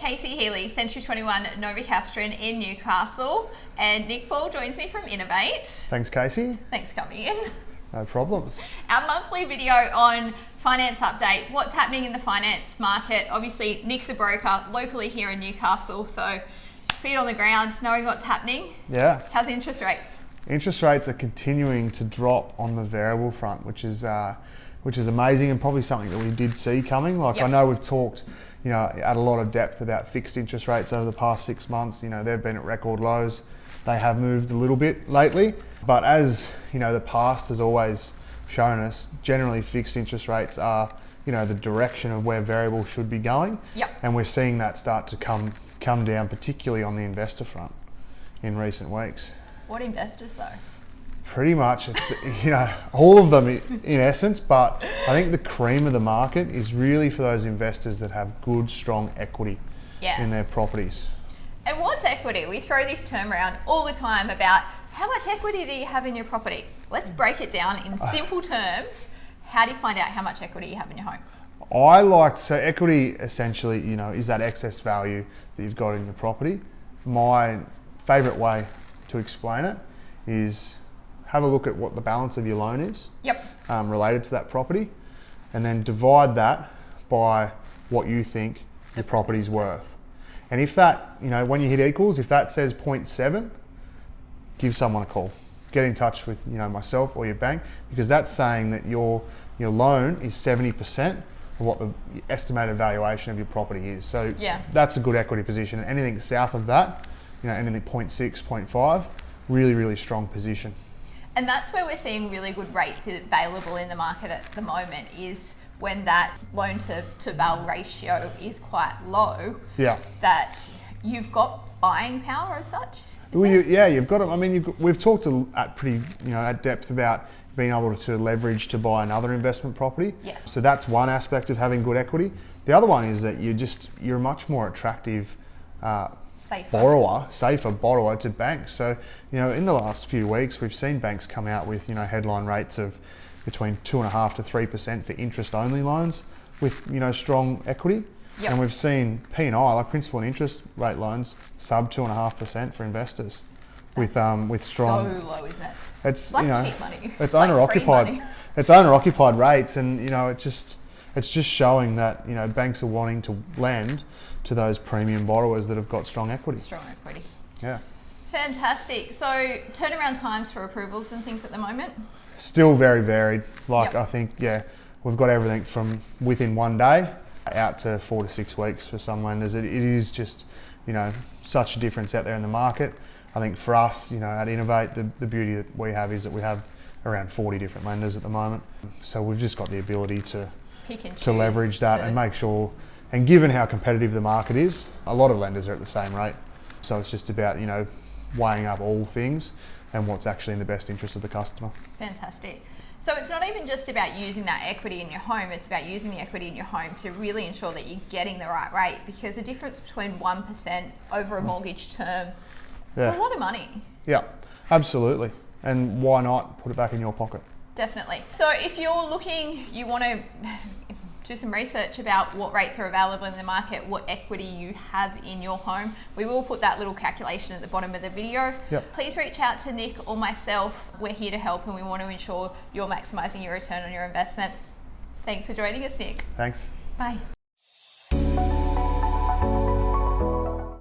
Casey Healey, Century 21 Newcastle in Newcastle, and Nick Paul joins me from Inovayt. Thanks, Casey. Thanks for coming in. No problems. Our monthly video on finance update, what's happening in the finance market. Obviously, Nick's a broker locally here in Newcastle, so feet on the ground, knowing what's happening. Yeah. How's interest rates? Interest rates are continuing to drop on the variable front, which is amazing and probably something that we did see coming. I know we've talked, at a lot of depth about fixed interest rates over the past 6 months. They've been at record lows. They have moved a little bit lately, but as the past has always shown us, generally fixed interest rates are the direction of where variable should be going. Yep. And we're seeing that start to come down, particularly on the investor front in recent weeks. What investors though? Pretty much, it's all of them in essence, but I think the cream of the market is really for those investors that have good, strong equity in their properties. And what's equity? We throw this term around all the time about how much equity do you have in your property? Let's break it down in simple terms. How do you find out how much equity you have in your home? So equity essentially, is that excess value that you've got in your property. My favourite way to explain it is have a look at what the balance of your loan is related to that property, and then divide that by what you think your property's worth. And if that, when you hit equals, if that says 0.7, give someone a call. Get in touch with myself or your bank, because that's saying that your loan is 70% of what the estimated valuation of your property is. So that's a good equity position. Anything south of that, anything 0.6, 0.5, really, really strong position. And that's where we're seeing really good rates available in the market at the moment, is when that loan to val ratio is quite low. Yeah. That you've got buying power as such. You've got it. We've talked at pretty, at depth about being able to leverage to buy another investment property. Yes. So that's one aspect of having good equity. The other one is that you're a much more attractive safer borrower to banks. So, in the last few weeks, we've seen banks come out with, headline rates of between 2.5% to 3% for interest-only loans with, strong equity. Yep. And we've seen P&I, like principal and interest rate loans, sub 2.5% for investors. With strong. So low, isn't it? It's cheap money. It's owner-occupied. It's owner-occupied rates, and it's just showing that banks are wanting to lend to those premium borrowers that have got strong equity. Strong equity. Yeah. Fantastic. So turnaround times for approvals and things at the moment? Still very varied. I think we've got everything from within 1 day out to 4 to 6 weeks for some lenders. It is just such a difference out there in the market. I think for us, at Inovayt, the beauty that we have is that we have around 40 different lenders at the moment. So we've just got the ability to leverage that and make sure, and given how competitive the market is, a lot of lenders are at the same rate. So it's just about, weighing up all things and what's actually in the best interest of the customer. Fantastic. So it's not even just about using that equity in your home, it's about using the equity in your home to really ensure that you're getting the right rate, because the difference between 1% over a mortgage term, it's a lot of money. Yeah, absolutely. And why not put it back in your pocket? Definitely. So if you're looking, you want to do some research about what rates are available in the market, what equity you have in your home, we will put that little calculation at the bottom of the video. Yep. Please reach out to Nick or myself. We're here to help, and we want to ensure you're maximising your return on your investment. Thanks for joining us, Nick. Thanks. Bye.